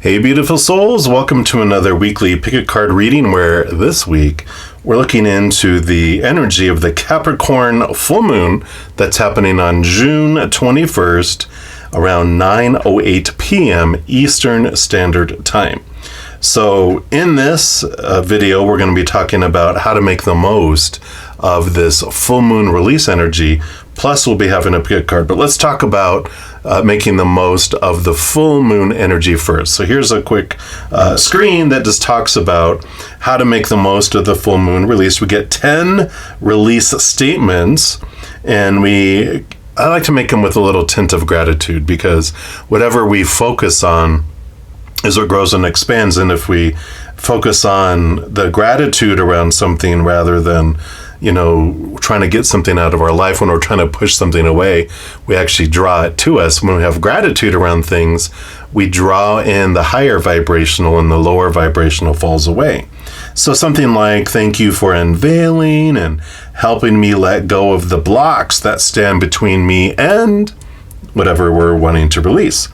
Hey beautiful souls, welcome to another weekly pick a card reading where this week we're looking into the energy of the Capricorn Full Moon that's happening on June 21st around 9:08 p.m. Eastern Standard Time. So in this video we're going to be talking about how to make the most of this full moon release energy, plus we'll be having a pick a card. But let's talk about making the most of the full moon energy first. So here's a quick screen that just talks about how to make the most of the full moon release. We get 10 release statements, and I like to make them with a little tint of gratitude, because whatever we focus on is what grows and expands. And if we focus on the gratitude around something rather than trying to get something out of our life, when we're trying to push something away, we actually draw it to us. When we have gratitude around things, we draw in the higher vibrational and the lower vibrational falls away. So something like, thank you for unveiling and helping me let go of the blocks that stand between me and whatever we're wanting to release.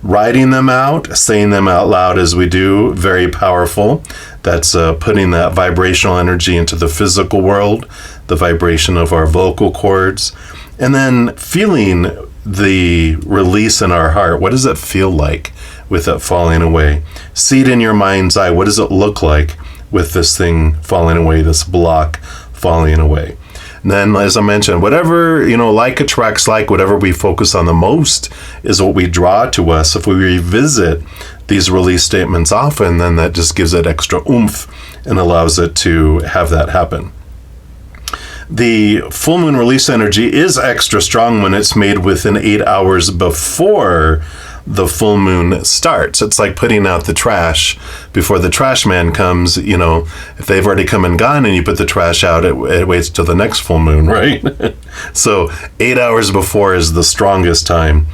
Writing them out, saying them out loud as we do, very powerful. That's putting that vibrational energy into the physical world, the vibration of our vocal cords, and then feeling the release in our heart. What does it feel like with it falling away? See it in your mind's eye. What does it look like with this thing falling away, this block falling away? And then, as I mentioned, whatever, like attracts like, whatever we focus on the most is what we draw to us. If we revisit these release statements often, then that just gives it extra oomph and allows it to have that happen. The full moon release energy is extra strong when it's made within 8 hours before the full moon starts. It's like putting out the trash before the trash man comes. If they've already come and gone and you put the trash out, it waits till the next full moon, right? So 8 hours before is the strongest time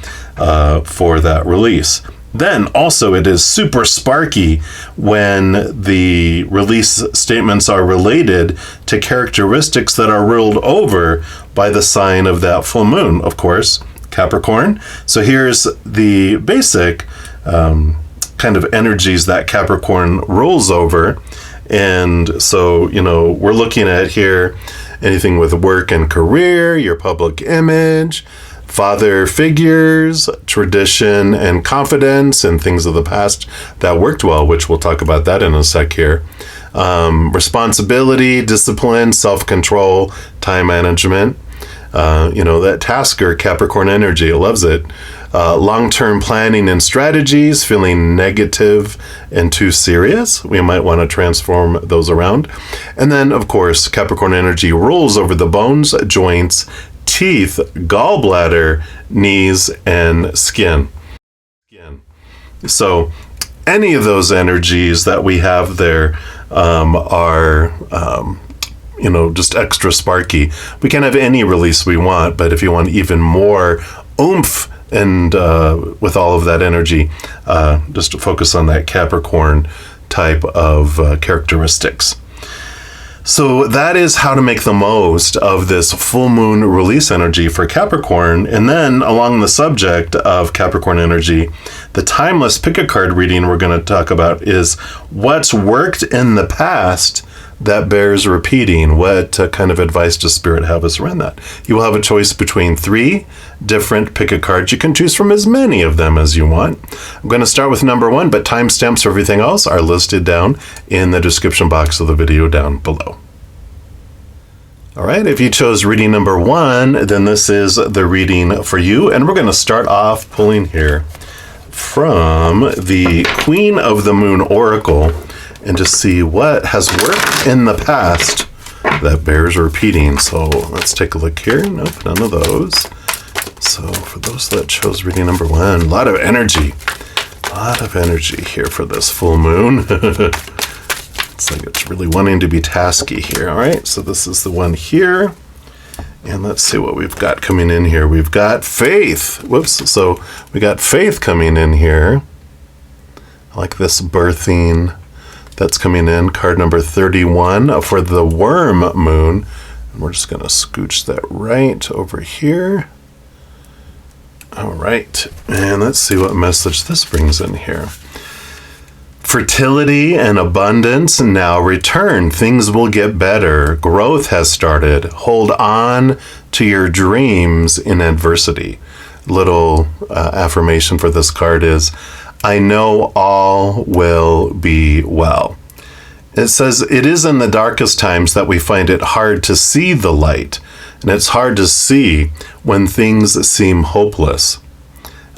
for that release. Then also it is super sparky when the release statements are related to characteristics that are ruled over by the sign of that full moon, of course, Capricorn. So here's the basic kind of energies that Capricorn rules over. And so, we're looking at here anything with work and career, your public image, father figures, tradition and confidence, and things of the past that worked well, which we'll talk about that in a sec here. Responsibility, discipline, self-control, time management. That tasker, Capricorn energy, it loves it. Long-term planning and strategies, feeling negative and too serious. We might want to transform those around. And then, of course, Capricorn energy rules over the bones, joints, teeth, gallbladder, knees, and skin. So any of those energies that we have there are just extra sparky. We can have any release we want, but if you want even more oomph and with all of that energy, just to focus on that Capricorn type of characteristics. So that is how to make the most of this full moon release energy for Capricorn. And then along the subject of Capricorn energy, the timeless pick a card reading we're going to talk about is what's worked in the past that bears repeating. What kind of advice does Spirit have us around that? You will have a choice between 3 different pick a cards. You can choose from as many of them as you want. I'm going to start with number 1, but timestamps for everything else are listed down in the description box of the video down below. All right, if you chose reading number 1, then this is the reading for you. And we're going to start off pulling here from the Queen of the Moon Oracle and just see what has worked in the past that bears repeating. So let's take a look here. Nope, none of those. So for those that chose reading number 1, a lot of energy here for this full moon. It's like it's really wanting to be tasky here. All right, so this is the one here. And let's see what we've got coming in here. We've got faith. Whoops. So we got faith coming in here. I like this birthing that's coming in. Card number 31 for the worm moon. And we're just going to scooch that right over here. All right. And let's see what message this brings in here. Fertility and abundance now return. Things will get better. Growth has started. Hold on to your dreams in adversity. Little affirmation for this card is, I know all will be well. It says, it is in the darkest times that we find it hard to see the light. And it's hard to see when things seem hopeless.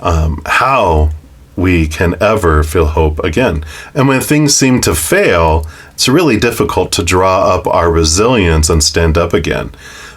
How we can ever feel hope again. And when things seem to fail, it's really difficult to draw up our resilience and stand up again.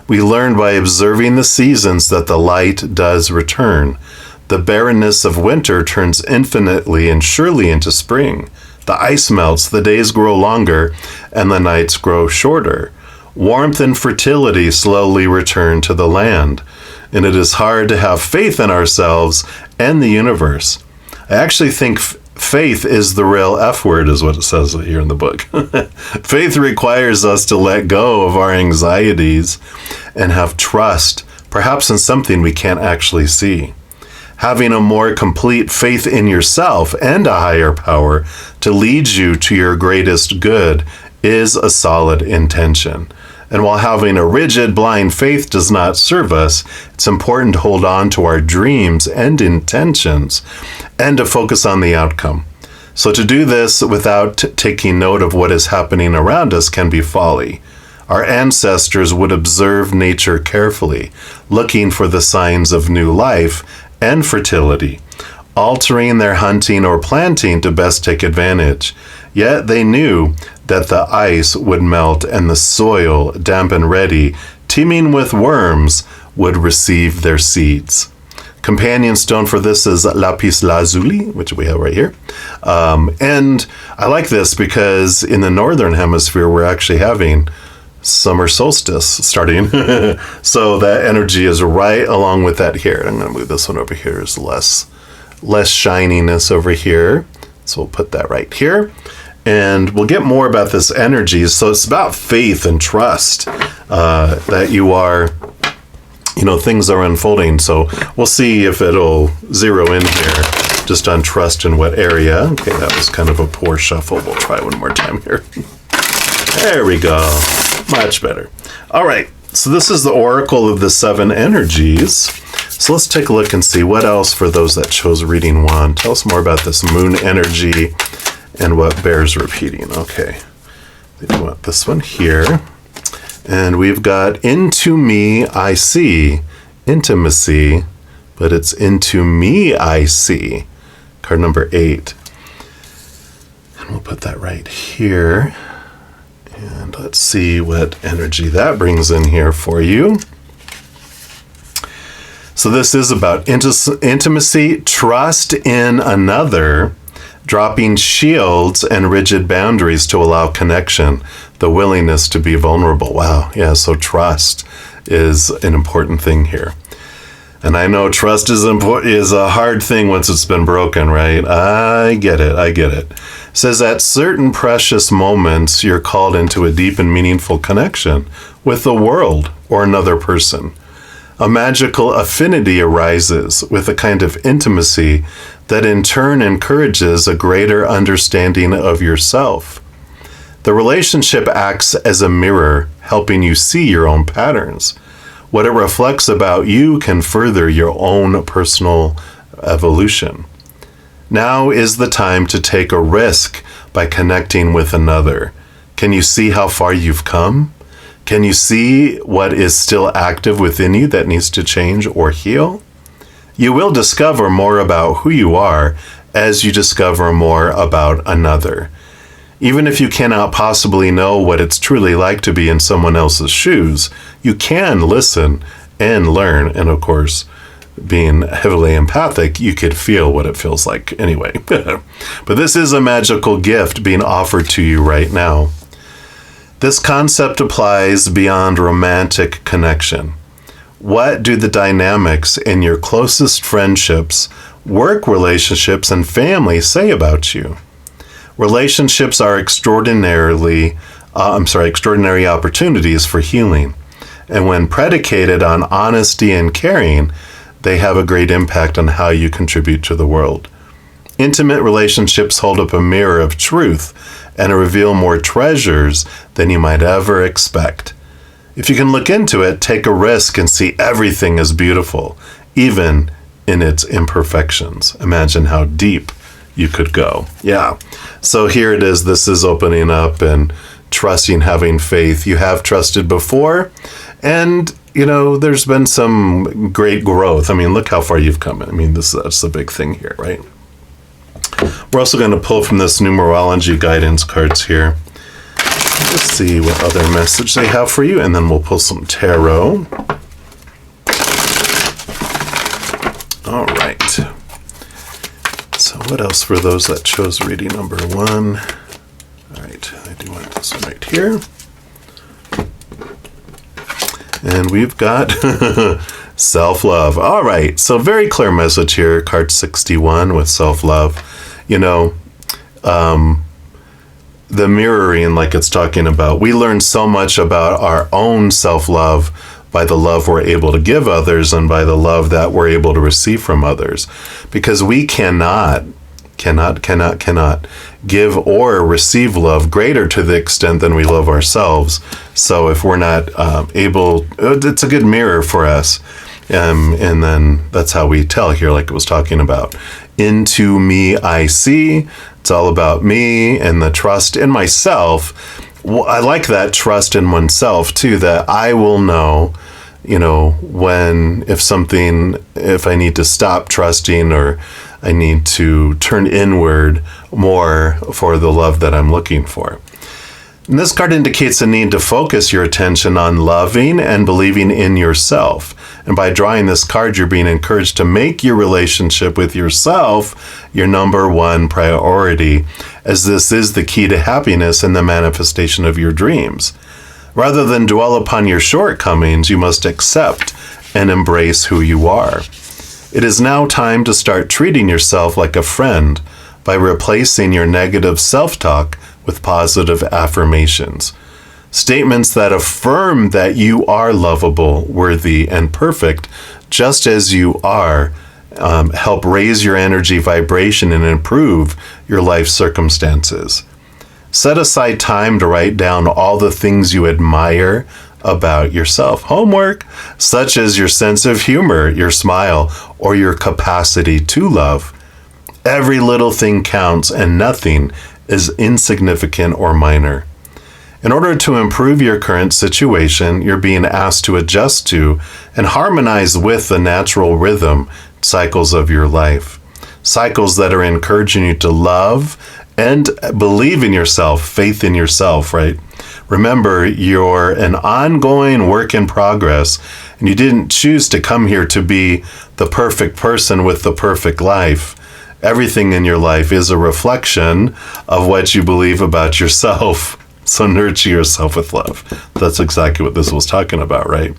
We learn by observing the seasons that the light does return. The barrenness of winter turns infinitely and surely into spring. The ice melts, the days grow longer, and the nights grow shorter. Warmth and fertility slowly return to the land. And it is hard to have faith in ourselves and the universe. I actually think faith is the real F word, is what it says here in the book. Faith requires us to let go of our anxieties and have trust, perhaps in something we can't actually see. Having a more complete faith in yourself and a higher power to lead you to your greatest good is a solid intention. And while having a rigid, blind faith does not serve us, it's important to hold on to our dreams and intentions and to focus on the outcome. So to do this without taking note of what is happening around us can be folly. Our ancestors would observe nature carefully, looking for the signs of new life and fertility, altering their hunting or planting to best take advantage. Yet they knew that the ice would melt and the soil, damp and ready, teeming with worms, would receive their seeds. Companion stone for this is lapis lazuli, which we have right here. And I like this because in the northern hemisphere, we're actually having summer solstice starting. So that energy is right along with that here. I'm going to move this one over here. There's less shininess over here. So we'll put that right here. And we'll get more about this energy. So it's about faith and trust that you are, things are unfolding. So we'll see if it'll zero in here just on trust in what area. Okay, that was kind of a poor shuffle. We'll try one more time here. There we go. Much better. All right. So this is the Oracle of the Seven Energies. So let's take a look and see what else for those that chose reading one. Tell us more about this moon energy and what bears repeating. Okay. We want this one here. And we've got into me I see intimacy, but it's into me I see. Card number 8. And we'll put that right here. And let's see what energy that brings in here for you. So this is about intimacy, trust in another, dropping shields and rigid boundaries to allow connection, the willingness to be vulnerable. Wow, yeah, so trust is an important thing here. And I know trust is a hard thing once it's been broken, right? I get it. It says at certain precious moments, you're called into a deep and meaningful connection with the world or another person. A magical affinity arises with a kind of intimacy that in turn encourages a greater understanding of yourself. The relationship acts as a mirror, helping you see your own patterns. What it reflects about you can further your own personal evolution. Now is the time to take a risk by connecting with another. Can you see how far you've come? Can you see what is still active within you that needs to change or heal? You will discover more about who you are as you discover more about another. Even if you cannot possibly know what it's truly like to be in someone else's shoes, you can listen and learn. And of course, being heavily empathic, you could feel what it feels like anyway. But this is a magical gift being offered to you right now. This concept applies beyond romantic connection. What do the dynamics in your closest friendships, work relationships, and family say about you? Relationships are extraordinary opportunities for healing. And when predicated on honesty and caring, they have a great impact on how you contribute to the world. Intimate relationships hold up a mirror of truth and reveal more treasures than you might ever expect. If you can look into it, take a risk and see everything as beautiful, even in its imperfections. Imagine how deep you could go. Yeah. So here it is. This is opening up and trusting, having faith. You have trusted before, and there's been some great growth. I mean, look how far you've come. I mean, that's the big thing here, right? We're also going to pull from this numerology guidance cards here. Let's see what other message they have for you, and then we'll pull some tarot. All right. So what else for those that chose reading number 1? All right, I do want this one right here. And we've got self-love. All right, so very clear message here, card 61 with self-love. The mirroring, like it's talking about, we learn so much about our own self-love by the love we're able to give others and by the love that we're able to receive from others. Because we cannot give or receive love greater to the extent than we love ourselves. So if we're not able, it's a good mirror for us. And then that's how we tell here, like it was talking about. Into me I see. It's all about me and the trust in myself. Well, I like that trust in oneself too, that I will know, if I need to stop trusting or I need to turn inward more for the love that I'm looking for. And this card indicates a need to focus your attention on loving and believing in yourself. And by drawing this card, you're being encouraged to make your relationship with yourself your number one priority, as this is the key to happiness and the manifestation of your dreams. Rather than dwell upon your shortcomings, you must accept and embrace who you are. It is now time to start treating yourself like a friend by replacing your negative self-talk with positive affirmations. Statements that affirm that you are lovable, worthy, and perfect, just as you are, help raise your energy vibration and improve your life circumstances. Set aside time to write down all the things you admire about yourself. Homework, such as your sense of humor, your smile, or your capacity to love. Every little thing counts, and nothing is insignificant or minor. In order to improve your current situation, you're being asked to adjust to and harmonize with the natural rhythm cycles of your life. Cycles that are encouraging you to love and believe in yourself, faith in yourself, right? Remember, you're an ongoing work in progress, and you didn't choose to come here to be the perfect person with the perfect life. Everything in your life is a reflection of what you believe about yourself. So nurture yourself with love. That's exactly what this was talking about, right?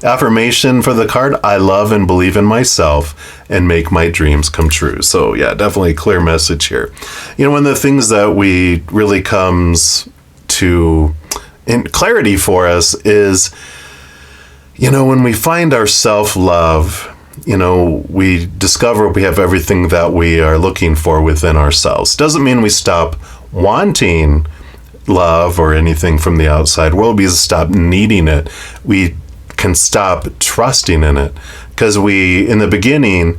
Affirmation for the card, I love and believe in myself and make my dreams come true. So yeah, definitely a clear message here. One of the things that we really comes to in clarity for us is, when we find our self-love, we discover we have everything that we are looking for within ourselves. Doesn't mean we stop wanting love or anything from the outside world. We stop needing it. We can stop trusting in it, because we, in the beginning,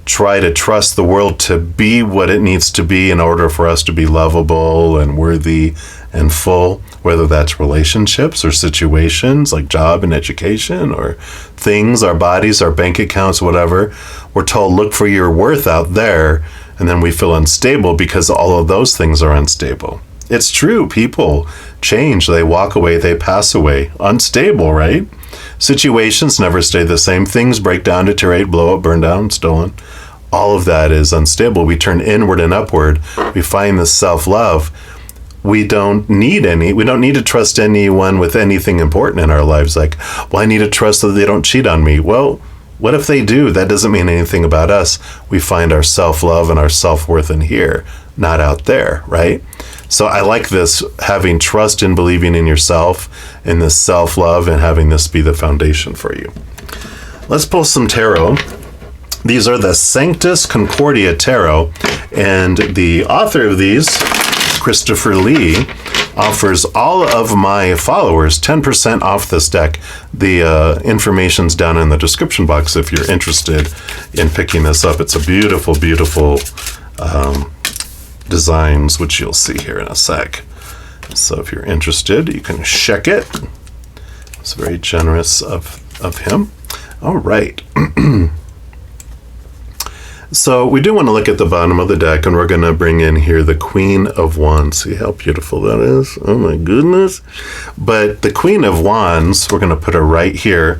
try to trust the world to be what it needs to be in order for us to be lovable and worthy and full, whether that's relationships or situations like job and education or things, our bodies, our bank accounts, whatever. We're told, look for your worth out there, and then we feel unstable because all of those things are unstable. It's true, people change, they walk away, they pass away. Unstable, right? Situations never stay the same. Things break down, deteriorate, blow up, burn down, stolen. All of that is unstable. We turn inward and upward. We find this self-love. We don't need to trust anyone with anything important in our lives. Like, well, I need to trust that they don't cheat on me. Well, what if they do? That doesn't mean anything about us. We find our self-love and our self-worth in here, not out there, right? So I like this, having trust and believing in yourself and this self-love and having this be the foundation for you. Let's pull some tarot. These are the Sanctus Concordia Tarot, and the author of these, Christopher Lee, offers all of my followers 10% off this deck. The information's down in the description box if you're interested in picking this up. It's a beautiful, beautiful designs, which you'll see here in a sec. So if you're interested, you can check it. It's very generous of him. All right. So we do want to look at the bottom of the deck, and we're going to bring in here the Queen of Wands. See how beautiful that is? Oh my goodness. But the Queen of Wands, we're going to put her right here,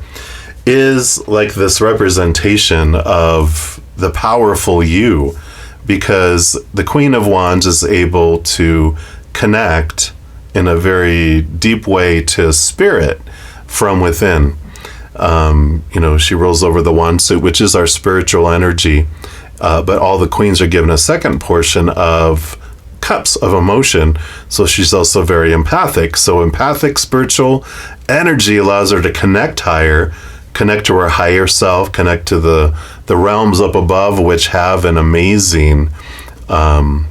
is like this representation of the powerful you, because the Queen of Wands is able to connect in a very deep way to spirit from within. She rolls over the wand suit, which is our spiritual energy. But all the queens are given a second portion of cups of emotion. So she's also very empathic. So empathic spiritual energy allows her to connect higher, connect to her higher self, connect to the realms up above, which have an amazing, love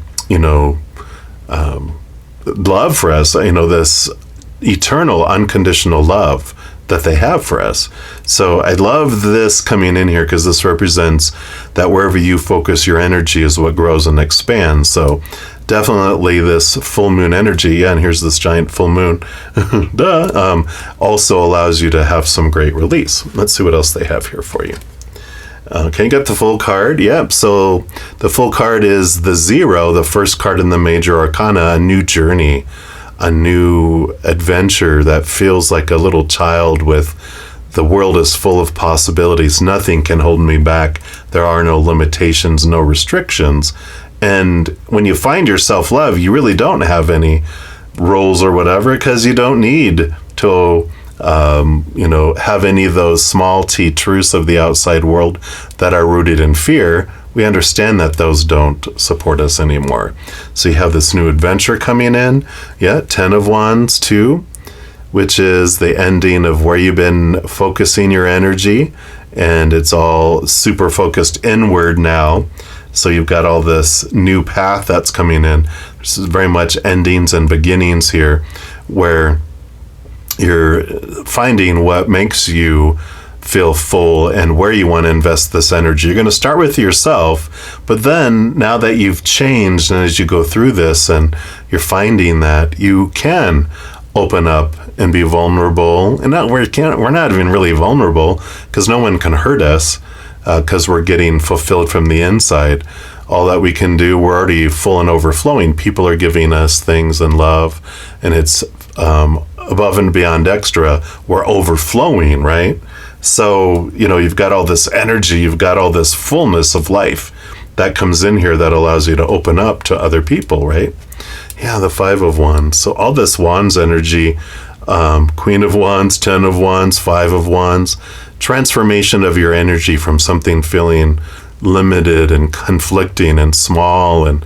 for us, this eternal, unconditional love that they have for us. So I love this coming in here because this represents that wherever you focus your energy is what grows and expands. So definitely this full moon energy, yeah, and here's this giant full moon, also allows you to have some great release. Let's see what else they have here for you. Okay, got the full card. Yep, so the full card is the 0, the first card in the major arcana, a new journey, a new adventure that feels like a little child with the world is full of possibilities. Nothing can hold me back. There are no limitations, no restrictions. And when you find your self-love, you really don't have any roles or whatever, because you don't need to have any of those small t truths of the outside world that are rooted in fear. We understand that those don't support us anymore. So you have this new adventure coming in. Yeah, 10 of Wands too, which is the ending of where you've been focusing your energy, and it's all super focused inward now. So you've got all this new path that's coming in. This is very much endings and beginnings here, where you're finding what makes you feel full and where you want to invest this energy. You're going to start with yourself, but then now that you've changed, and as you go through this and you're finding that you can open up and be vulnerable, and we're not even really vulnerable because no one can hurt us because we're getting fulfilled from the inside. All that we can do, we're already full and overflowing. People are giving us things and love, and it's above and beyond extra. We're overflowing, right? So, you've got all this energy, you've got all this fullness of life that comes in here that allows you to open up to other people, right? Yeah, the 5 of Wands. So all this Wands energy, Queen of Wands, 10 of Wands, 5 of Wands, transformation of your energy from something feeling limited and conflicting and small and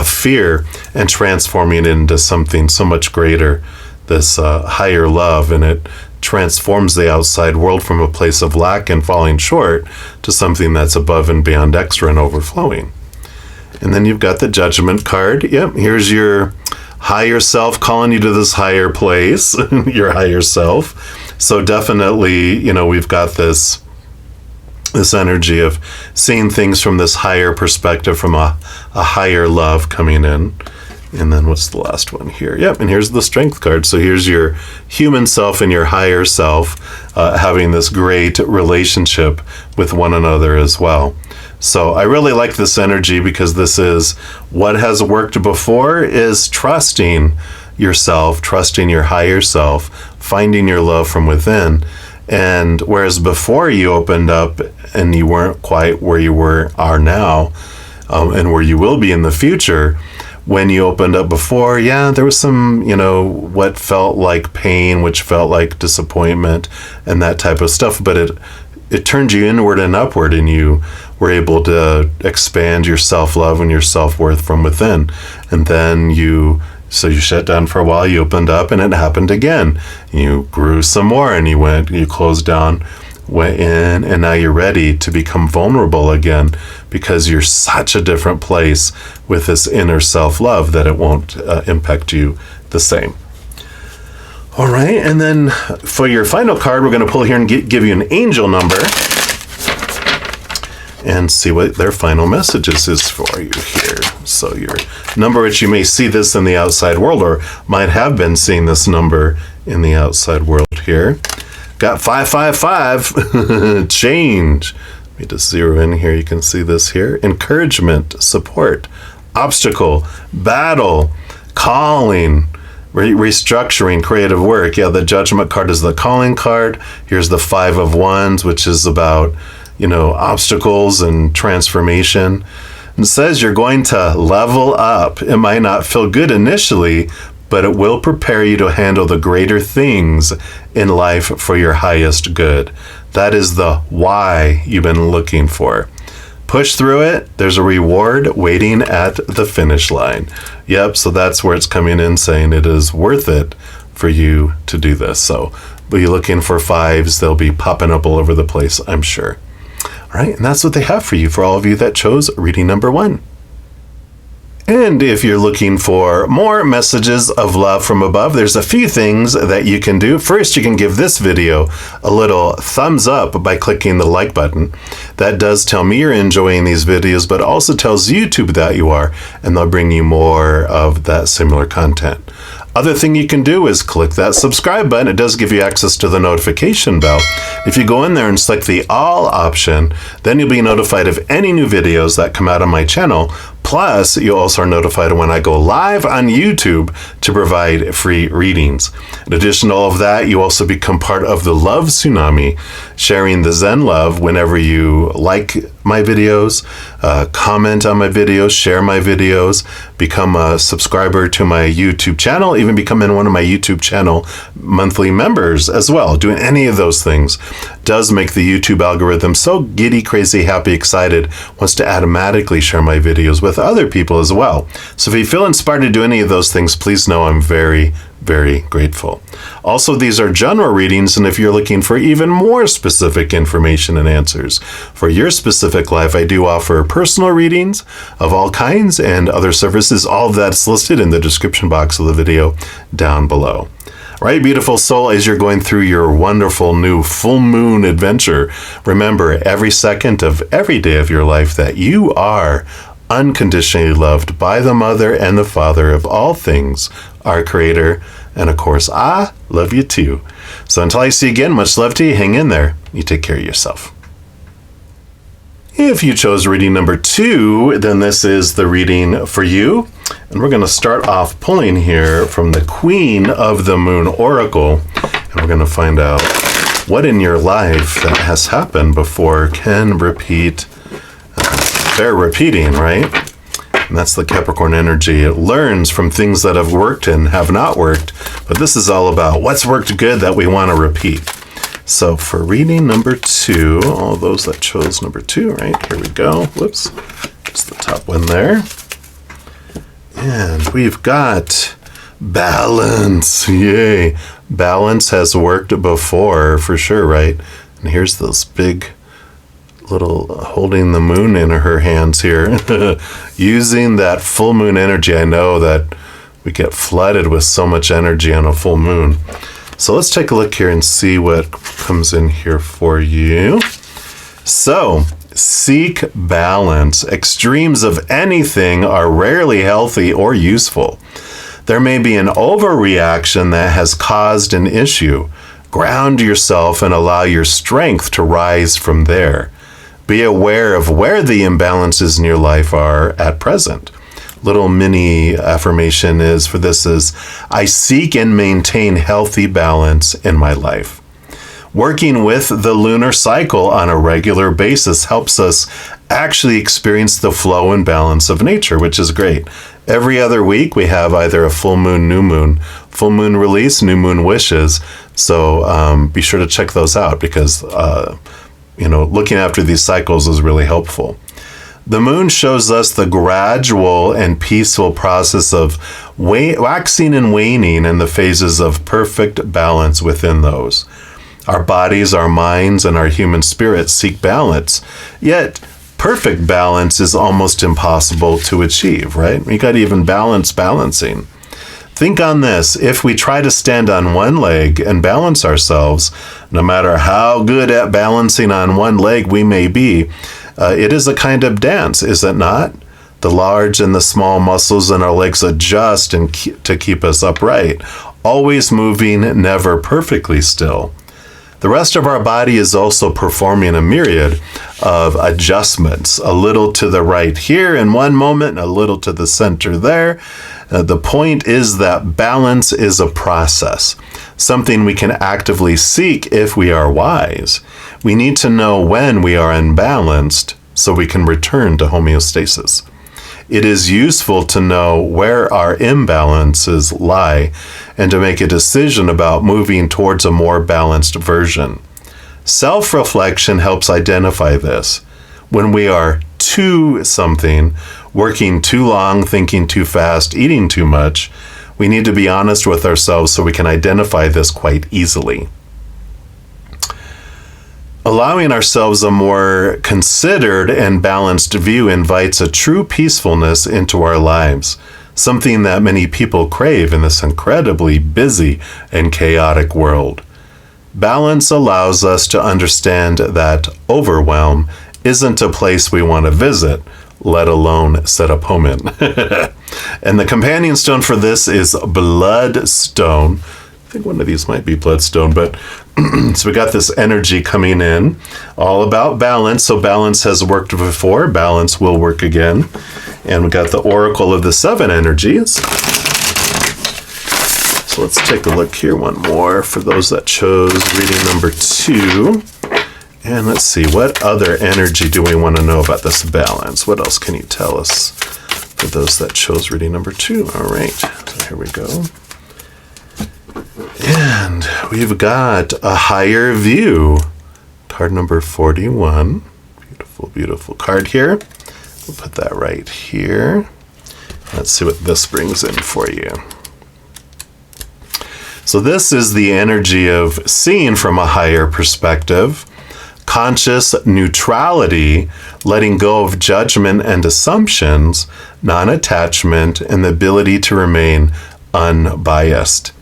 fear, and transforming it into something so much greater, this higher love, and it transforms the outside world from a place of lack and falling short to something that's above and beyond extra and overflowing. And then you've got the Judgment card. Yep, here's your higher self calling you to this higher place, your higher self. So definitely, we've got this energy of seeing things from this higher perspective, from a higher love coming in. And then what's the last one here? Yep, and here's the Strength card. So here's your human self and your higher self having this great relationship with one another as well. So I really like this energy because this is what has worked before, is trusting yourself, trusting your higher self, finding your love from within. And whereas before you opened up and you weren't quite where you are now, and where you will be in the future, when you opened up before, yeah, there was some, what felt like pain, which felt like disappointment and that type of stuff. But it turned you inward and upward, and you were able to expand your self-love and your self-worth from within. And then you shut down for a while, you opened up, and it happened again. You grew some more, and you closed down went in, and now you're ready to become vulnerable again because you're such a different place with this inner self-love that it won't impact you the same. All right, and then for your final card, we're going to pull here and give you an angel number and see what their final messages is for you here. So your number, which you may see this in the outside world, or might have been seeing this number in the outside world here. Got 555, change. Let me just zero in here. You can see this here. Encouragement, support, obstacle, battle, calling, restructuring, creative work. Yeah, the judgment card is the calling card. Here's the 5 of Wands, which is about, obstacles and transformation. And it says you're going to level up. It might not feel good initially, but it will prepare you to handle the greater things in life for your highest good. That is the why you've been looking for. Push through it. There's a reward waiting at the finish line. Yep, so that's where it's coming in, saying it is worth it for you to do this. So be looking for 5s. They'll be popping up all over the place, I'm sure. All right, and that's what they have for you, for all of you that chose reading number 1. And if you're looking for more messages of love from above, there's a few things that you can do. First, you can give this video a little thumbs up by clicking the like button. That does tell me you're enjoying these videos, but also tells YouTube that you are, and they'll bring you more of that similar content. Other thing you can do is click that subscribe button. It does give you access to the notification bell. If you go in there and select the all option, then you'll be notified of any new videos that come out on my channel. Plus, you also are notified when I go live on YouTube to provide free readings. In addition to all of that, you also become part of the Love Tsunami, sharing the Zen love whenever you like my videos, comment on my videos, share my videos, become a subscriber to my YouTube channel, even becoming one of my YouTube channel monthly members as well. Doing any of those things does make the YouTube algorithm so giddy, crazy, happy, excited, wants to automatically share my videos with other people as well. So if you feel inspired to do any of those things, please know I'm very, very grateful. Also, these are general readings, and if you're looking for even more specific information and answers for your specific life, I do offer personal readings of all kinds and other services. All of that's listed in the description box of the video down below. Right, beautiful soul, as you're going through your wonderful new full moon adventure, remember every second of every day of your life that you are unconditionally loved by the Mother and the Father of all things, our Creator, and of course, I love you too. So until I see you again, much love to you. Hang in there. You take care of yourself. If you chose reading number 2, then this is the reading for you. And we're going to start off pulling here from the Queen of the Moon Oracle. And we're going to find out what in your life that has happened before can repeat. They're repeating, right? And that's the Capricorn energy. It learns from things that have worked and have not worked. But this is all about what's worked good that we want to repeat. So for reading number 2, all those that chose number 2, right? Here we go. Whoops. It's the top one there. And we've got balance. Yay. Balance has worked before for sure, right? And here's this big little holding the moon in her hands here. Using that full moon energy. I know that we get flooded with so much energy on a full moon. So let's take a look here and see what comes in here for you. So, seek balance. Extremes of anything are rarely healthy or useful. There may be an overreaction that has caused an issue. Ground yourself and allow your strength to rise from there. Be aware of where the imbalances in your life are at present. Little mini affirmation is for this is, I seek and maintain healthy balance in my life. Working with the lunar cycle on a regular basis helps us actually experience the flow and balance of nature, which is great. Every other week we have either a full moon, new moon, full moon release, new moon wishes. So be sure to check those out because, looking after these cycles is really helpful. The moon shows us the gradual and peaceful process of waxing and waning and the phases of perfect balance within those. Our bodies, our minds, and our human spirits seek balance. Yet, perfect balance is almost impossible to achieve, right? We got to even balance balancing. Think on this. If we try to stand on one leg and balance ourselves, no matter how good at balancing on one leg we may be, it is a kind of dance, is it not? The large and the small muscles in our legs adjust to keep us upright, always moving, never perfectly still. The rest of our body is also performing a myriad of adjustments, a little to the right here in one moment, a little to the center there. The point is that balance is a process, something we can actively seek if we are wise. We need to know when we are unbalanced so we can return to homeostasis. It is useful to know where our imbalances lie and to make a decision about moving towards a more balanced version. Self-reflection helps identify this. When we are too something, working too long, thinking too fast, eating too much, we need to be honest with ourselves so we can identify this quite easily. Allowing ourselves a more considered and balanced view invites a true peacefulness into our lives, something that many people crave in this incredibly busy and chaotic world. Balance allows us to understand that overwhelm isn't a place we want to visit, let alone set up home in. And the companion stone for this is Bloodstone. I think one of these might be Bloodstone, but so we got this energy coming in, all about balance. So balance has worked before, balance will work again. And we got the Oracle of the Seven Energies. So let's take a look here one more for those that chose reading number 2. And let's see, what other energy do we want to know about this balance? What else can you tell us for those that chose reading number 2? All right, so here we go. And we've got a higher view. Card number 41. Beautiful, beautiful card here. We'll put that right here. Let's see what this brings in for you. So this is the energy of seeing from a higher perspective, conscious neutrality, letting go of judgment and assumptions, non-attachment, and the ability to remain unbiased.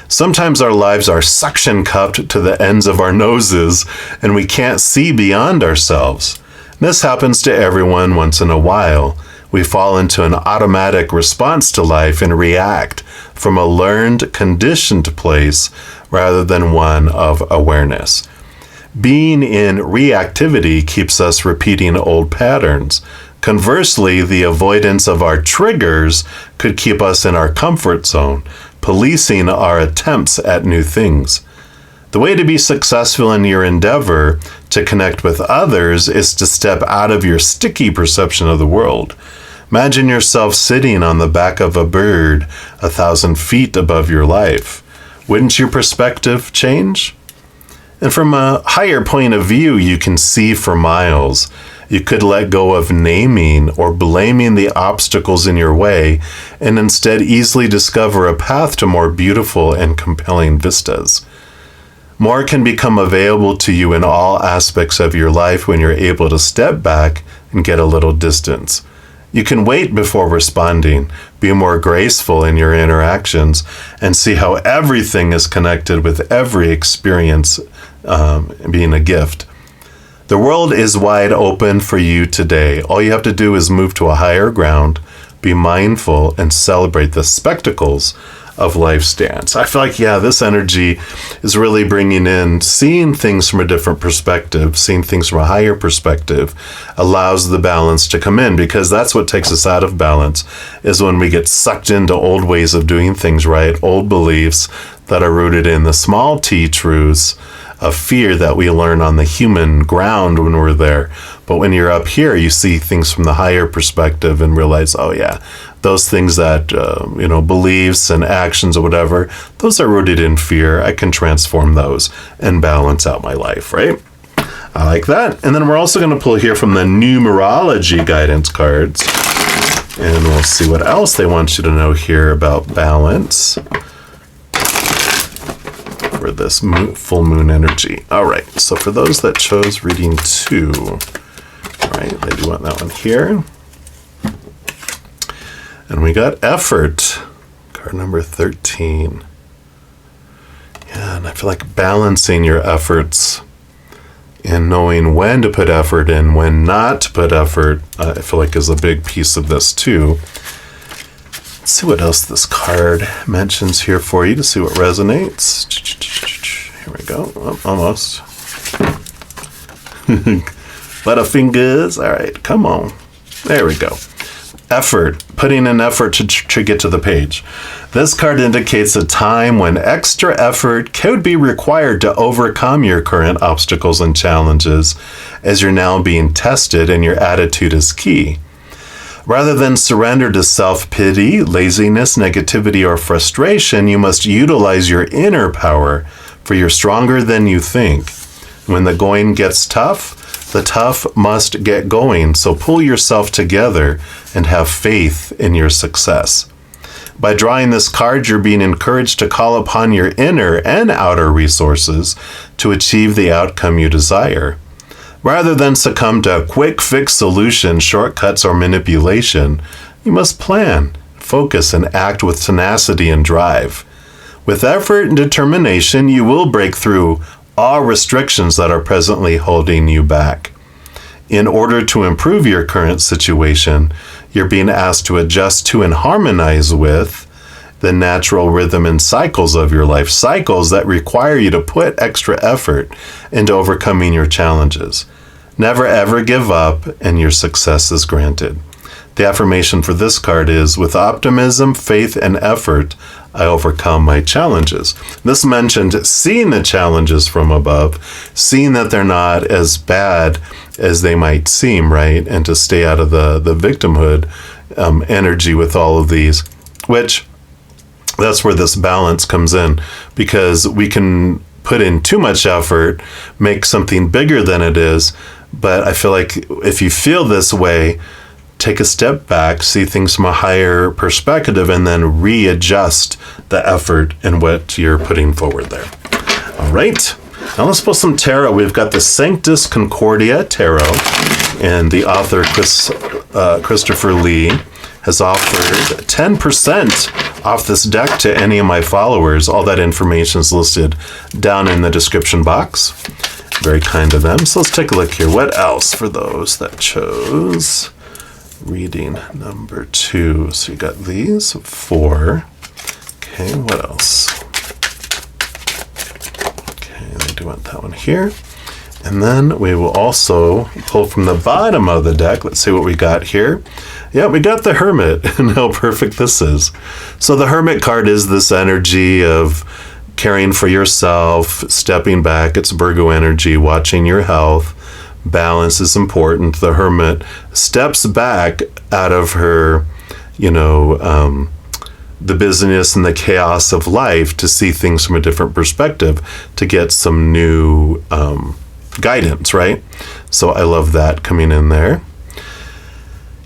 Sometimes our lives are suction cupped to the ends of our noses and we can't see beyond ourselves. This happens to everyone once in a while. We fall into an automatic response to life and react from a learned, conditioned place rather than one of awareness. Being in reactivity keeps us repeating old patterns. Conversely, the avoidance of our triggers could keep us in our comfort zone, policing our attempts at new things. The way to be successful in your endeavor to connect with others is to step out of your sticky perception of the world. Imagine yourself sitting on the back of a bird 1,000 feet above your life. Wouldn't your perspective change? And from a higher point of view, you can see for miles. You could let go of naming or blaming the obstacles in your way and instead easily discover a path to more beautiful and compelling vistas. More can become available to you in all aspects of your life when you're able to step back and get a little distance. You can wait before responding, be more graceful in your interactions, and see how everything is connected with every experience being a gift. The world is wide open for you today. All you have to do is move to a higher ground, be mindful, and celebrate the spectacles of life's dance. I feel like, this energy is really bringing in seeing things from a different perspective, seeing things from a higher perspective allows the balance to come in, because that's what takes us out of balance, is when we get sucked into old ways of doing things right, old beliefs that are rooted in the small t truths of fear that we learn on the human ground when we're there. But when you're up here, you see things from the higher perspective and realize, those things that, beliefs and actions or whatever, those are rooted in fear. I can transform those and balance out my life, right? I like that. And then we're also going to pull here from the numerology guidance cards. And we'll see what else they want you to know here about balance. for this full moon energy. All right, so for those that chose reading 2, all right, they do want that one here. And we got effort, card number 13. Yeah, and I feel like balancing your efforts and knowing when to put effort in, when not to put effort, I feel like is a big piece of this too. Let's see what else this card mentions here for you to see what resonates. Here we go. Oh, almost. Butterfingers. All right, come on. There we go. Effort. Putting in effort to get to the page. This card indicates a time when extra effort could be required to overcome your current obstacles and challenges, as you're now being tested and your attitude is key. Rather than surrender to self-pity, laziness, negativity, or frustration, you must utilize your inner power, for you're stronger than you think. When the going gets tough, the tough must get going, so pull yourself together and have faith in your success. By drawing this card, you're being encouraged to call upon your inner and outer resources to achieve the outcome you desire. Rather than succumb to quick fix solutions, shortcuts, or manipulation, you must plan, focus, and act with tenacity and drive. With effort and determination, you will break through all restrictions that are presently holding you back. In order to improve your current situation, you're being asked to adjust to and harmonize with the natural rhythm and cycles of your life, cycles that require you to put extra effort into overcoming your challenges. Never ever give up, and your success is granted. The affirmation for this card is, with optimism, faith, and effort, I overcome my challenges. This mentioned seeing the challenges from above, seeing that they're not as bad as they might seem, right? And to stay out of the victimhood energy with all of these, which that's where this balance comes in, because we can put in too much effort, make something bigger than it is. But I feel like if you feel this way, take a step back, see things from a higher perspective, and then readjust the effort and what you're putting forward there. All right. Now let's pull some tarot. We've got the Sanctus Concordia Tarot, and the author, Christopher Lee, has offered 10% off this deck to any of my followers. All that information is listed down in the description box. Very kind of them. So let's take a look here. What else for those that chose reading number 2? So you got these 4. Okay, what else? Okay, they do want that one here. And then we will also pull from the bottom of the deck. Let's see what we got here. Yeah, we got the Hermit, and how perfect this is. So the Hermit card is this energy of caring for yourself, stepping back. It's Virgo energy, watching your health. Balance is important. The Hermit steps back out of her, the busyness and the chaos of life to see things from a different perspective, to get some new guidance, right? So I love that coming in there.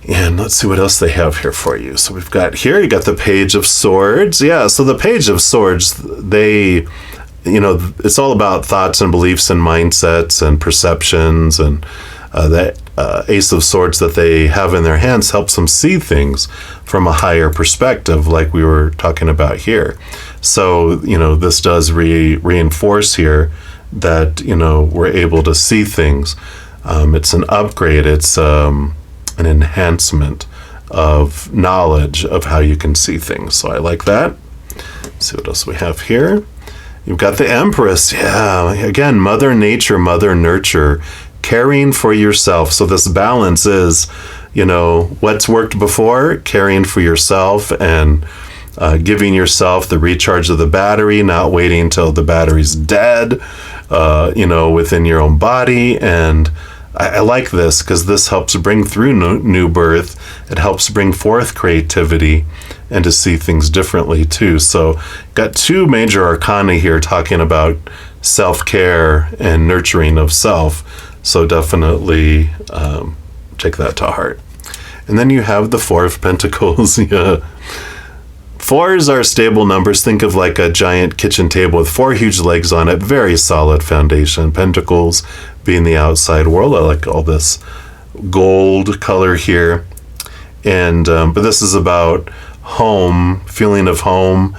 And let's see what else they have here for you. So we've got here, you got the Page of Swords. Yeah, so the Page of Swords, it's all about thoughts and beliefs and mindsets and perceptions, and that Ace of Swords that they have in their hands helps them see things from a higher perspective, like we were talking about here. So, this does reinforce here that, we're able to see things. It's an upgrade. It's an enhancement of knowledge of how you can see things. So I like that. Let's see what else we have here. You've got the Empress. Yeah, again, Mother Nature, Mother Nurture, caring for yourself. So this balance is, what's worked before, caring for yourself and giving yourself the recharge of the battery, not waiting until the battery's dead, within your own body. And I like this because this helps bring through new birth. It helps bring forth creativity and to see things differently too. So got 2 major arcana here talking about self-care and nurturing of self. So definitely take that to heart. And then you have the 4 of Pentacles. Yeah. 4s are stable numbers. Think of like a giant kitchen table with 4 huge legs on it. Very solid foundation. Pentacles being the outside world. I like all this gold color here. And but this is about home, feeling of home,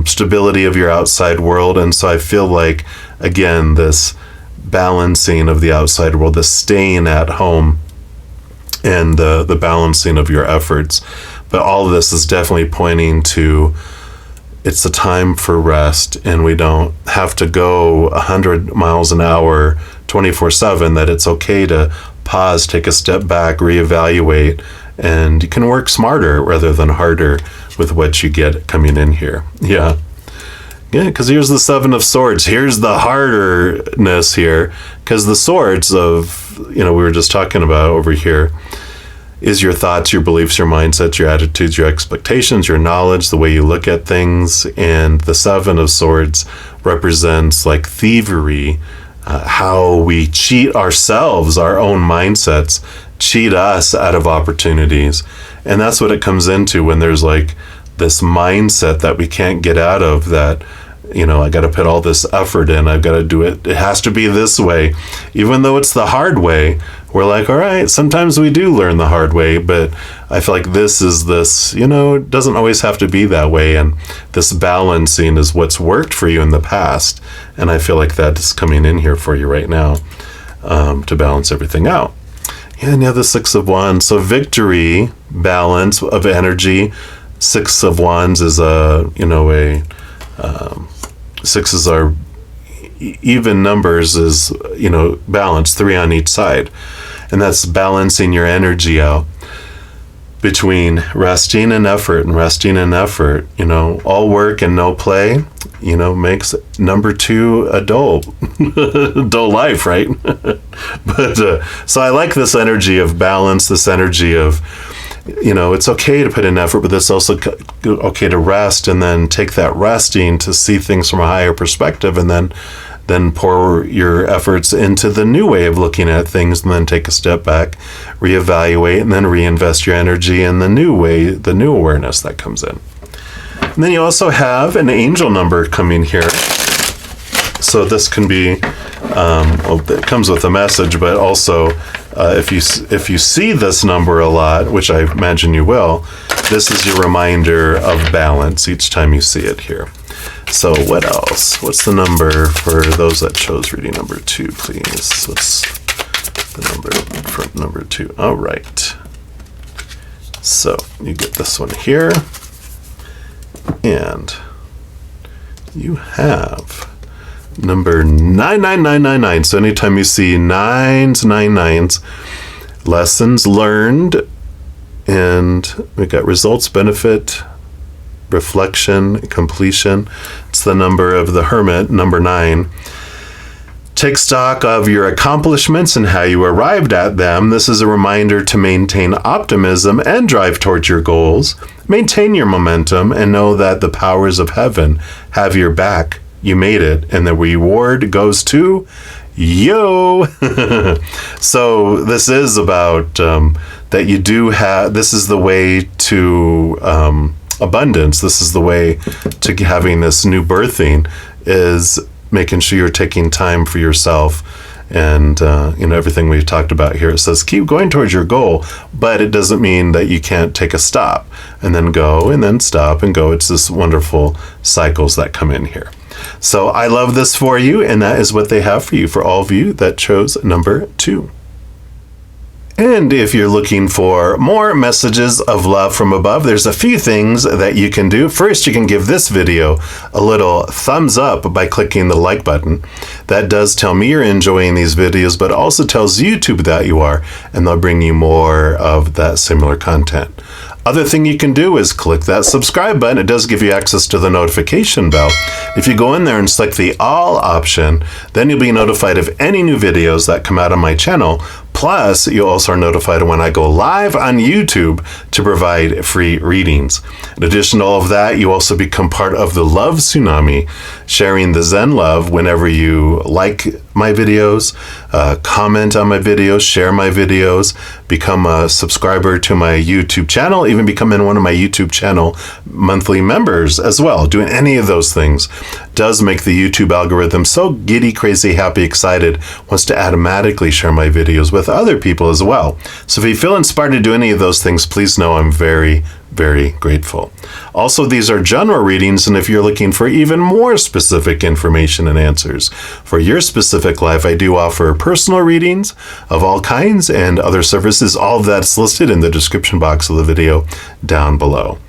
stability of your outside world. And so I feel like, again, this balancing of the outside world, the staying at home, and the balancing of your efforts. But all of this is definitely pointing to it's a time for rest, and we don't have to go 100 miles an hour 24/7, that it's okay to pause, take a step back, reevaluate, and you can work smarter rather than harder with what you get coming in here. Yeah, because here's the 7 of Swords. Here's the harderness here, because the swords of, we were just talking about over here, is your thoughts, your beliefs, your mindsets, your attitudes, your expectations, your knowledge, the way you look at things. And the 7 of Swords represents like thievery, how we cheat ourselves, our own mindsets, cheat us out of opportunities. And that's what it comes into when there's like this mindset that we can't get out of, that I got to put all this effort in. I've got to do it. It has to be this way. Even though it's the hard way, we're like, all right, sometimes we do learn the hard way, but I feel like this, it doesn't always have to be that way. And this balancing is what's worked for you in the past. And I feel like that is coming in here for you right now, to balance everything out. Yeah, and the 6 of Wands. So victory, balance of energy. 6 of Wands is sixes are even numbers, is balance, 3 on each side, and that's balancing your energy out between resting and effort. All work and no play makes number 2 a dull life, right? But so I like this energy of balance, this energy of it's okay to put in effort, but it's also okay to rest, and then take that resting to see things from a higher perspective, and then pour your efforts into the new way of looking at things, and then take a step back, reevaluate, and then reinvest your energy in the new way, the new awareness that comes in. And then you also have an angel number coming here. So this can be, it comes with a message, but also if you see this number a lot, which I imagine you will, this is your reminder of balance each time you see it here. So what else? What's the number for those that chose reading number 2, please? What's the number for number 2? All right. So you get this one here, and you have number 99999. So anytime you see 9s, lessons learned, and we got results, benefit, reflection, completion. It's the number of the Hermit, number 9. Take stock of your accomplishments and how you arrived at them. This is a reminder to maintain optimism and drive towards your goals. Maintain your momentum and know that the powers of heaven have your back. You made it, and the reward goes to you. So this is about that you do have, this is the way to abundance. This is the way to having this new birthing, is making sure you're taking time for yourself. And, everything we've talked about here, it says keep going towards your goal, but it doesn't mean that you can't take a stop and then go and then stop and go. It's this wonderful cycles that come in here. So I love this for you, and that is what they have for you, for all of you that chose number 2. And if you're looking for more messages of love from above, there's a few things that you can do. First, you can give this video a little thumbs up by clicking the like button. That does tell me you're enjoying these videos, but also tells YouTube that you are, and they'll bring you more of that similar content. Other thing you can do is click that subscribe button. It does give you access to the notification bell. If you go in there and select the all option, then you'll be notified of any new videos that come out on my channel. Plus, you also are notified when I go live on YouTube to provide free readings. In addition to all of that, you also become part of the Love Tsunami, sharing the Zen love whenever you like my videos, comment on my videos, share my videos, become a subscriber to my YouTube channel, even becoming one of my YouTube channel monthly members as well. Doing any of those things does make the YouTube algorithm so giddy, crazy, happy, excited, wants to automatically share my videos with other people as well. So if you feel inspired to do any of those things, please know I'm very, very grateful. Also, these are general readings, and if you're looking for even more specific information and answers for your specific life, I do offer personal readings of all kinds and other services. All of that's listed in the description box of the video down below.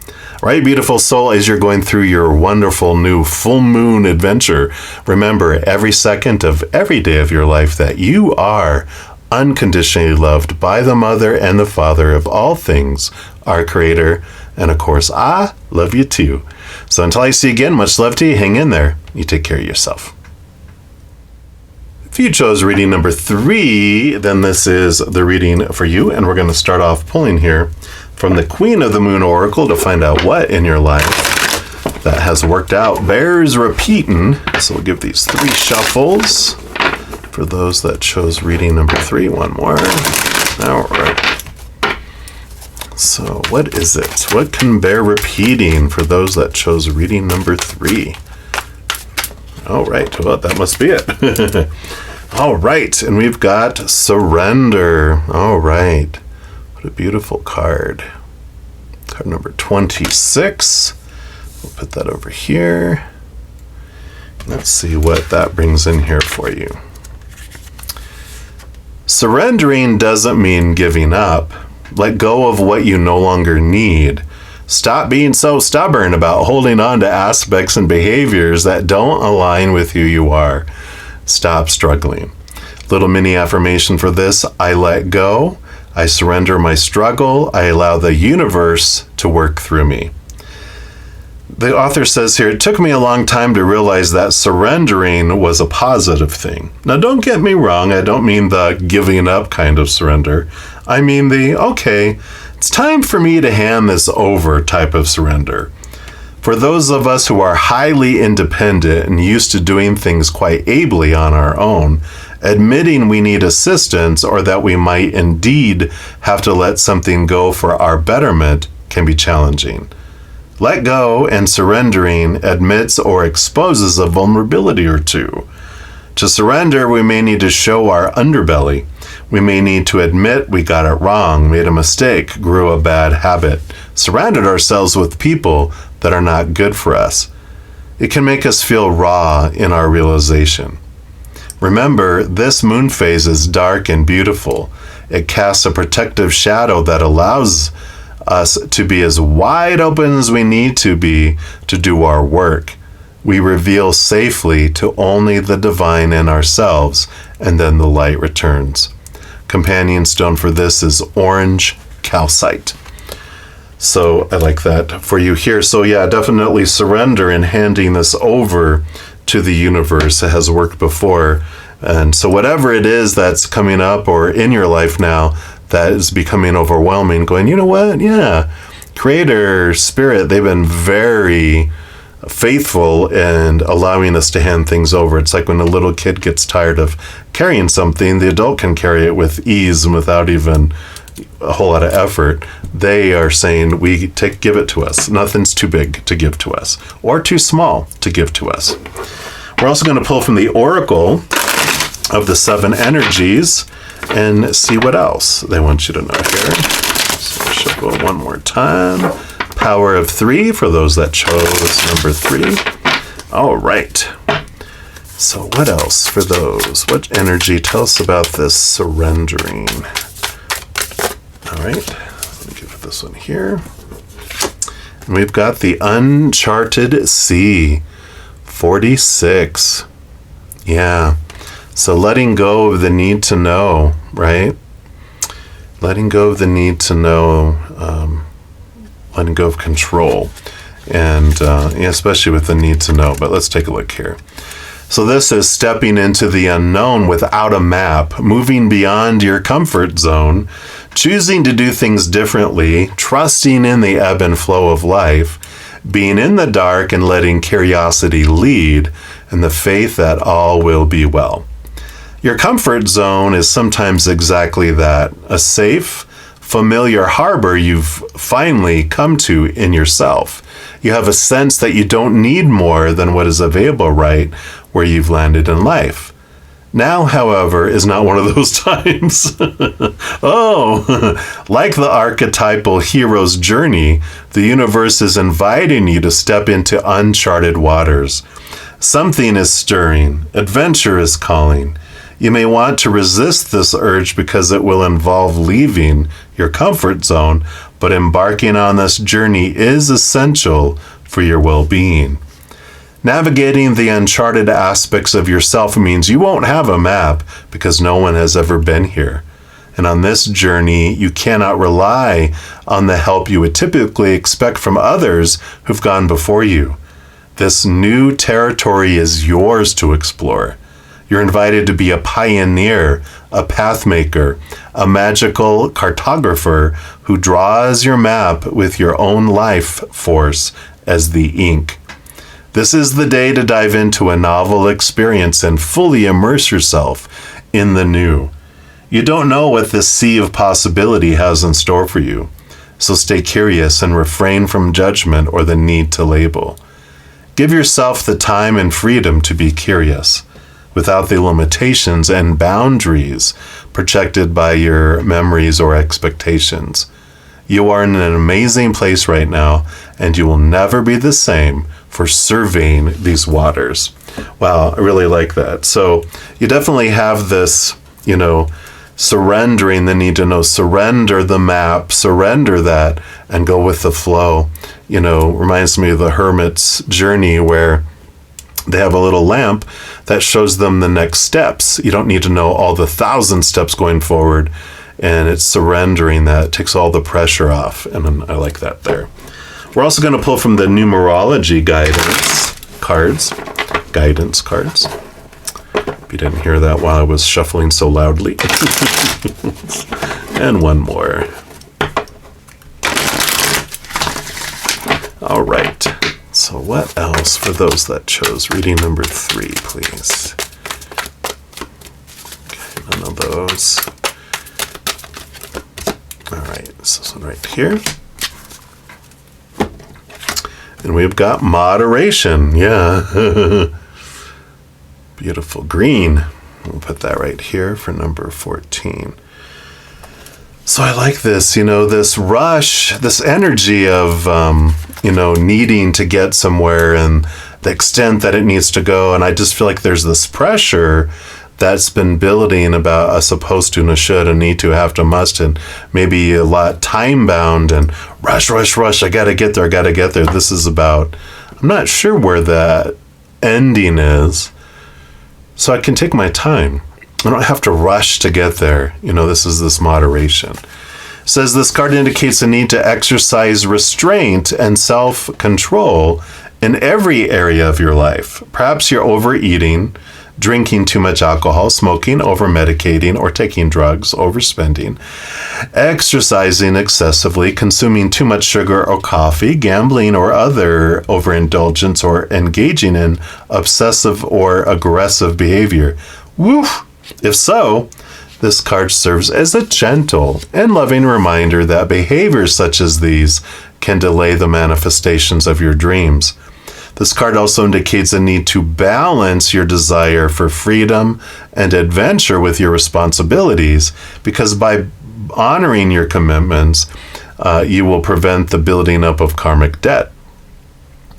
All right, beautiful soul, as you're going through your wonderful new full moon adventure, remember every second of every day of your life that you are unconditionally loved by the Mother and the Father of all things, our Creator, and of course, I love you too. So until I see you again, much love to you. Hang in there. You take care of yourself. If you chose reading number 3, then this is the reading for you, and we're going to start off pulling here from the Queen of the Moon Oracle to find out what in your life that has worked out bears repeating. So we'll give these 3 shuffles for those that chose reading number 3. One more. All right. So what is it? What can bear repeating for those that chose reading number 3? All right. Well, that must be it. All right. And we've got surrender. All right. What a beautiful card. Card number 26. We'll put that over here. Let's see what that brings in here for you. Surrendering doesn't mean giving up. Let go of what you no longer need. Stop being so stubborn about holding on to aspects and behaviors that don't align with who you are. Stop struggling. Little mini affirmation for this: I let go. I surrender my struggle. I allow the universe to work through me. The author says here, it took me a long time to realize that surrendering was a positive thing. Now, don't get me wrong. I don't mean the giving up kind of surrender. I mean the, okay, it's time for me to hand this over type of surrender. For those of us who are highly independent and used to doing things quite ably on our own, admitting we need assistance or that we might indeed have to let something go for our betterment can be challenging. Let go and surrendering admits or exposes a vulnerability or two. To surrender, we may need to show our underbelly. We may need to admit we got it wrong, made a mistake, grew a bad habit, surrounded ourselves with people that are not good for us. It can make us feel raw in our realization. Remember, this moon phase is dark and beautiful. It casts a protective shadow that allows us to be as wide open as we need to be to do our work. We reveal safely to only the divine in ourselves, and then the light returns. Companion stone for this is orange calcite. So I like that for you here. So yeah, definitely surrender in handing this over to the universe. It has worked before. And so whatever it is that's coming up or in your life now that is becoming overwhelming, going, you know what? Yeah, Creator, Spirit, they've been very faithful and allowing us to hand things over. It's like when a little kid gets tired of carrying something, the adult can carry it with ease and without even a whole lot of effort. They are saying, give it to us. Nothing's too big to give to us or too small to give to us. We're also going to pull from the Oracle of the 7 energies and see what else they want you to know here. So we'll shuffle one more time. Power of 3 for those that chose number 3. All right. So what else for those? What energy? Tell us about this surrendering. All right. Let me give it this one here. And we've got the Uncharted Sea, 46. Yeah. So letting go of the need to know, right? Letting go of the need to know, letting go of control, and especially with the need to know. But let's take a look here. So this is stepping into the unknown without a map, moving beyond your comfort zone, choosing to do things differently, trusting in the ebb and flow of life, being in the dark and letting curiosity lead, and the faith that all will be well. Your comfort zone is sometimes exactly that, a safe, familiar harbor you've finally come to in yourself. You have a sense that you don't need more than what is available right where you've landed in life. Now, however, is not one of those times. Oh, like the archetypal hero's journey, the universe is inviting you to step into uncharted waters. Something is stirring. Adventure is calling. You may want to resist this urge because it will involve leaving your comfort zone, but embarking on this journey is essential for your well-being. Navigating the uncharted aspects of yourself means you won't have a map because no one has ever been here. And on this journey, you cannot rely on the help you would typically expect from others who've gone before you. This new territory is yours to explore. You're invited to be a pioneer, a pathmaker, a magical cartographer who draws your map with your own life force as the ink. This is the day to dive into a novel experience and fully immerse yourself in the new. You don't know what this sea of possibility has in store for you, so stay curious and refrain from judgment or the need to label. Give yourself the time and freedom to be curious, without the limitations and boundaries projected by your memories or expectations. You are in an amazing place right now, and you will never be the same for surveying these waters. Wow, I really like that. So you definitely have this, surrendering the need to know, surrender the map, surrender that, and go with the flow. Reminds me of the hermit's journey where they have a little lamp that shows them the next steps. You don't need to know all the 1,000 steps going forward, and it's surrendering that. It takes all the pressure off, and I like that there. We're also going to pull from the numerology guidance cards. If you didn't hear that while I was shuffling so loudly. And one more. All right. So what else for those that chose? Reading number 3, please. Okay, none of those. All right, this one right here. And we've got moderation. Yeah. Beautiful green. We'll put that right here for number 14. So I like this, this rush, this energy of, needing to get somewhere and the extent that it needs to go. And I just feel like there's this pressure that's been building about a supposed to and a should and need to, have to, must, and maybe a lot time bound and rush. I got to get there. This is about, I'm not sure where that ending is. So I can take my time. I don't have to rush to get there. This is this moderation. It says this card indicates a need to exercise restraint and self-control in every area of your life. Perhaps you're overeating, drinking too much alcohol, smoking, over-medicating, or taking drugs, overspending, exercising excessively, consuming too much sugar or coffee, gambling or other overindulgence, or engaging in obsessive or aggressive behavior. Woof! If so, this card serves as a gentle and loving reminder that behaviors such as these can delay the manifestations of your dreams. This card also indicates a need to balance your desire for freedom and adventure with your responsibilities, because by honoring your commitments, you will prevent the building up of karmic debt.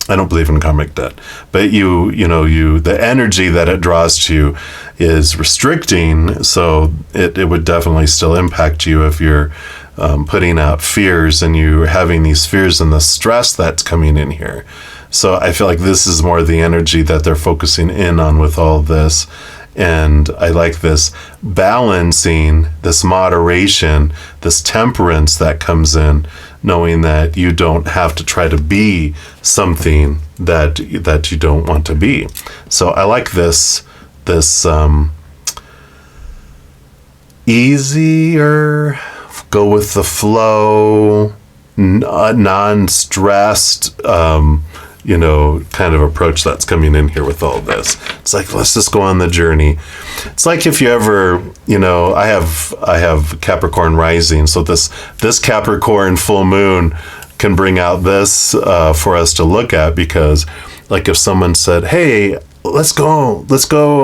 I don't believe in karmic debt, but the energy that it draws to you is restricting, so it would definitely still impact you if you're putting out fears and you're having these fears and the stress that's coming in here. So I feel like this is more the energy that they're focusing in on with all of this. And I like this balancing, this moderation, this temperance that comes in, knowing that you don't have to try to be something that you don't want to be. So I like this easier, go with the flow, non-stressed, kind of approach that's coming in here with all this. It's like, let's just go on the journey. It's like if you ever, I have Capricorn rising, so this Capricorn full moon can bring out this for us to look at, because like if someone said, hey, let's go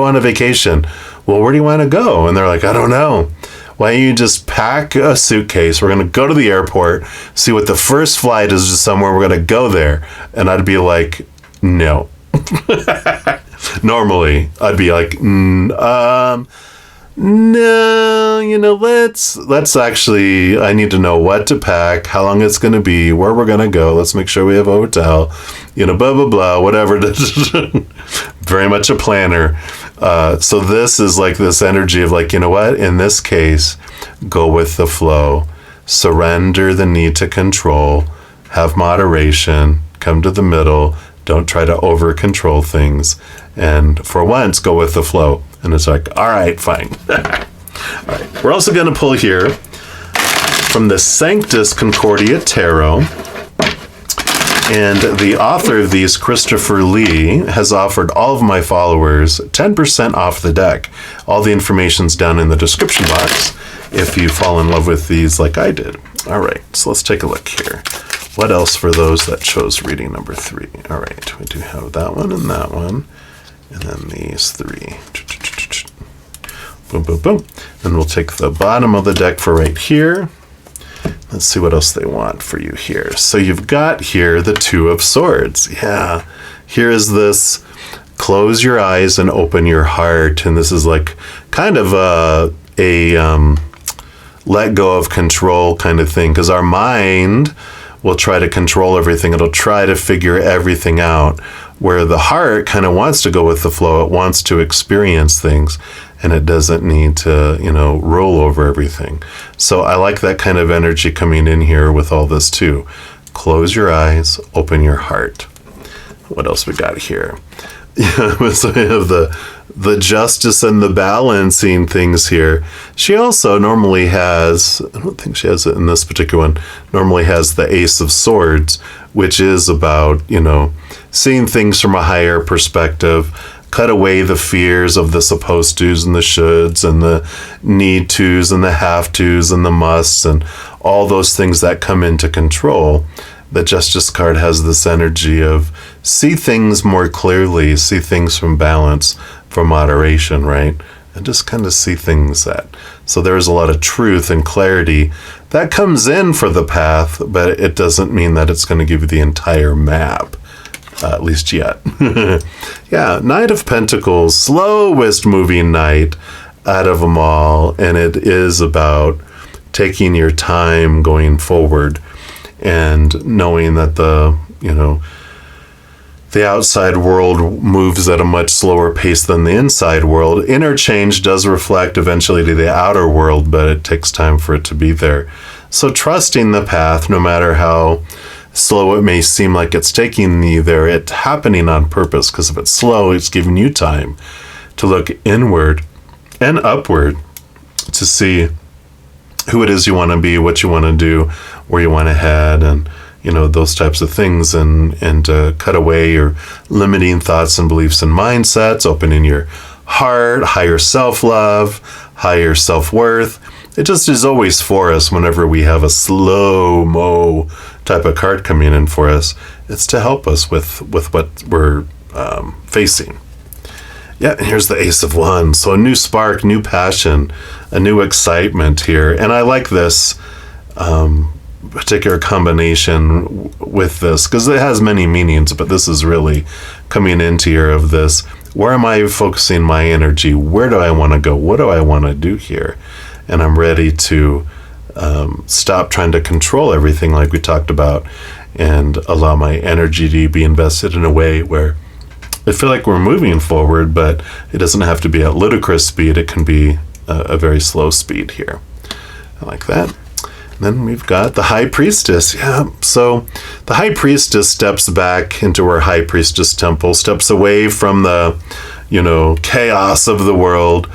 on a vacation. Well, where do you want to go? And they're like, I don't know. Why don't you just pack a suitcase? We're going to go to the airport, see what the first flight is to somewhere. We're going to go there. And I'd be like, no. Normally, I'd be like, no, let's actually, I need to know what to pack, how long it's going to be, where we're going to go. Let's make sure we have a hotel, blah, blah, blah, whatever. Very much a planner. So this is like this energy of like, what? In this case, go with the flow, surrender the need to control, have moderation, come to the middle, don't try to over control things. And for once, go with the flow. And it's like, all right, fine. All right. We're also going to pull here from the Sanctus Concordia Tarot. And the author of these, Christopher Lee, has offered all of my followers 10% off the deck. All the information's down in the description box if you fall in love with these like I did. All right, so let's take a look here. What else for those that chose reading number 3? All right, we do have that one and that one. And then these 3. Boom, boom, boom. And we'll take the bottom of the deck for right here. Let's see what else they want for you here. So you've got here the Two of Swords. Yeah. Here is this close your eyes and open your heart. And this is like kind of a let go of control kind of thing. Because our mind will try to control everything. It'll try to figure everything out. Where the heart kind of wants to go with the flow. It wants to experience things. And it doesn't need to, roll over everything. So I like that kind of energy coming in here with all this too. Close your eyes, open your heart. What else we got here? So we have the justice and the balancing things here. She also normally has, I don't think she has it in this particular one, normally has the Ace of Swords, which is about, seeing things from a higher perspective. Cut away the fears of the supposed tos and the shoulds and the need tos and the have tos and the musts and all those things that come into control. The Justice card has this energy of see things more clearly, see things from balance, from moderation, right? And just kind of see things that. So there's a lot of truth and clarity that comes in for the path, but it doesn't mean that it's going to give you the entire map. At least yet. Yeah, Knight of Pentacles, slowest moving knight out of them all. And it is about taking your time going forward and knowing that the outside world moves at a much slower pace than the inside world. Inner change does reflect eventually to the outer world, but it takes time for it to be there. So trusting the path, no matter how slow it may seem like it's taking you there, it's happening on purpose, because if it's slow, it's giving you time to look inward and upward to see who it is you want to be, what you want to do, where you want to head, and those types of things, and cut away your limiting thoughts and beliefs and mindsets, opening your heart, higher self-love, higher self-worth. It just is always for us whenever we have a slow-mo type of card coming in for us. It's to help us with what we're facing. Yeah, and here's the Ace of Wands. So a new spark, new passion, a new excitement here. And I like this particular combination with this, because it has many meanings, but this is really coming into here of this. Where am I focusing my energy? Where do I want to go? What do I want to do here? And I'm ready to stop trying to control everything like we talked about and allow my energy to be invested in a way where I feel like we're moving forward, but it doesn't have to be at ludicrous speed. It can be a very slow speed here. I like that. And then we've got the High Priestess. Yeah, so the High Priestess steps back into her High Priestess temple, steps away from the, chaos of the world,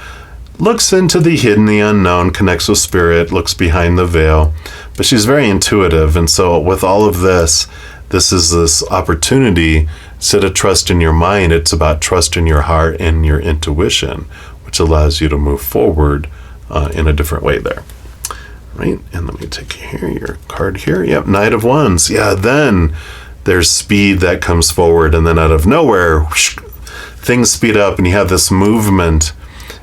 looks into the hidden, the unknown, connects with spirit, looks behind the veil. But she's very intuitive. And so with all of this this is this opportunity. Instead of trust in your mind, it's about trust in your heart and your intuition, which allows you to move forward in a different way there. Right? And let me take here your card here. Yep, Knight of Wands. Yeah, then there's speed that comes forward, and then out of nowhere, whoosh, things speed up, and you have this movement.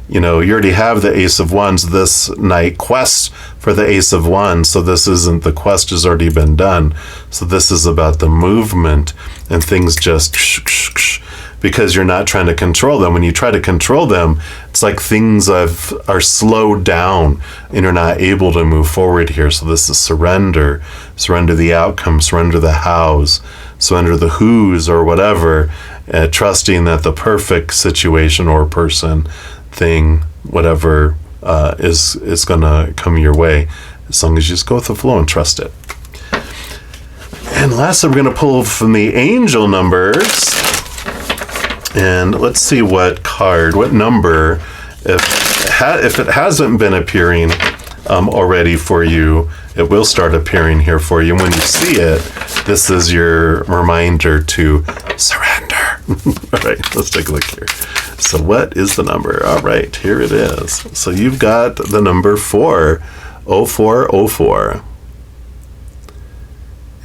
You already have the Ace of Wands. This night quest for the Ace of Wands. So this isn't, the quest has already been done. So this is about the movement, and things just because you're not trying to control them. When you try to control them, it's like things are slowed down and you're not able to move forward here. So this is surrender. Surrender the outcome, surrender the hows, surrender the who's or whatever, trusting that the perfect situation or person, thing, whatever is going to come your way, as long as you just go with the flow and trust it. And lastly, we're going to pull from the angel numbers. And let's see what number, if it hasn't been appearing already for you, it will start appearing here for you. And when you see it, this is your reminder to surrender. All right, let's take a look here. So what is the number? All right, here it is. So you've got the number 40404.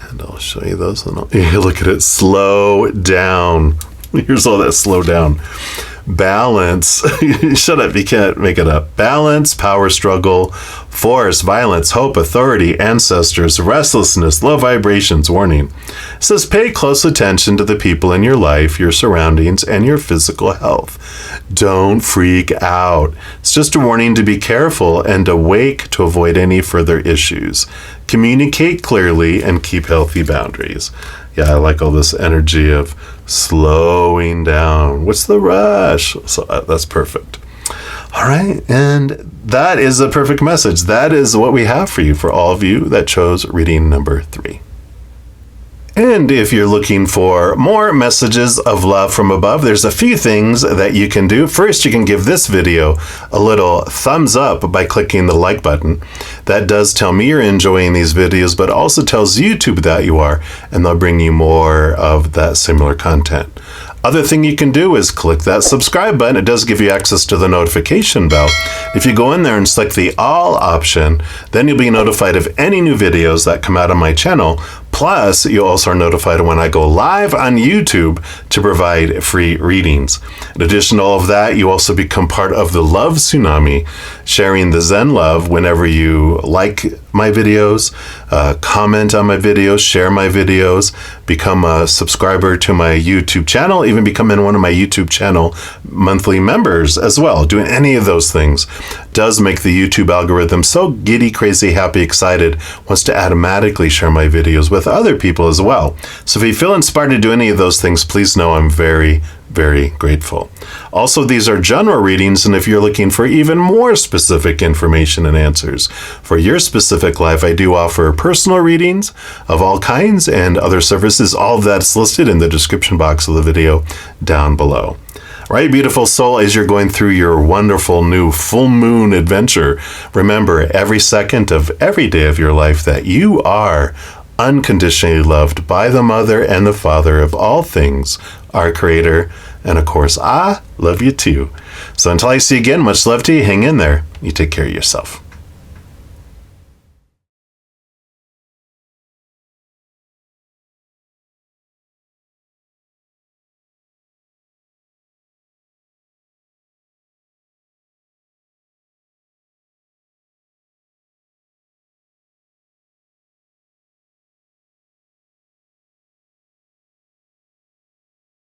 And I'll show you those. Look at it, slow down. Here's all that slow down. Balance. Shut up, you can't make it up. Balance, power struggle, force, violence, hope, authority, ancestors, restlessness, low vibrations, warning. It says pay close attention to the people in your life, your surroundings, and your physical health. Don't freak out. It's just a warning to be careful and awake to avoid any further issues. Communicate clearly and keep healthy boundaries. Yeah, I like all this energy of slowing down. What's the rush? So that's perfect. All right, and that is a perfect message. That is what we have for you, for all of you that chose reading number 3. And if you're looking for more messages of love from above, there's a few things that you can do. First, you can give this video a little thumbs up by clicking the like button. That does tell me you're enjoying these videos, but also tells YouTube that you are, and they'll bring you more of that similar content. Other thing you can do is click that subscribe button. It does give you access to the notification bell. If you go in there and select the all option, then you'll be notified of any new videos that come out on my channel. Plus, you also are notified when I go live on YouTube to provide free readings. In addition to all of that, you also become part of the Love Tsunami, sharing the Zen love whenever you like my videos, comment on my videos, share my videos, become a subscriber to my YouTube channel, even become one of my YouTube channel monthly members as well. Doing any of those things does make the YouTube algorithm so giddy, crazy, happy, excited, wants to automatically share my videos with other people as well. So if you feel inspired to do any of those things, please know I'm very, very grateful. Also, these are general readings, and if you're looking for even more specific information and answers for your specific life, I do offer personal readings of all kinds and other services. All of that's listed in the description box of the video down below. Right, beautiful soul, as you're going through your wonderful new full moon adventure, remember every second of every day of your life that you are unconditionally loved by the Mother and the Father of all things, our Creator, and of course, I love you too. So until I see you again, much love to you. Hang in there. You take care of yourself.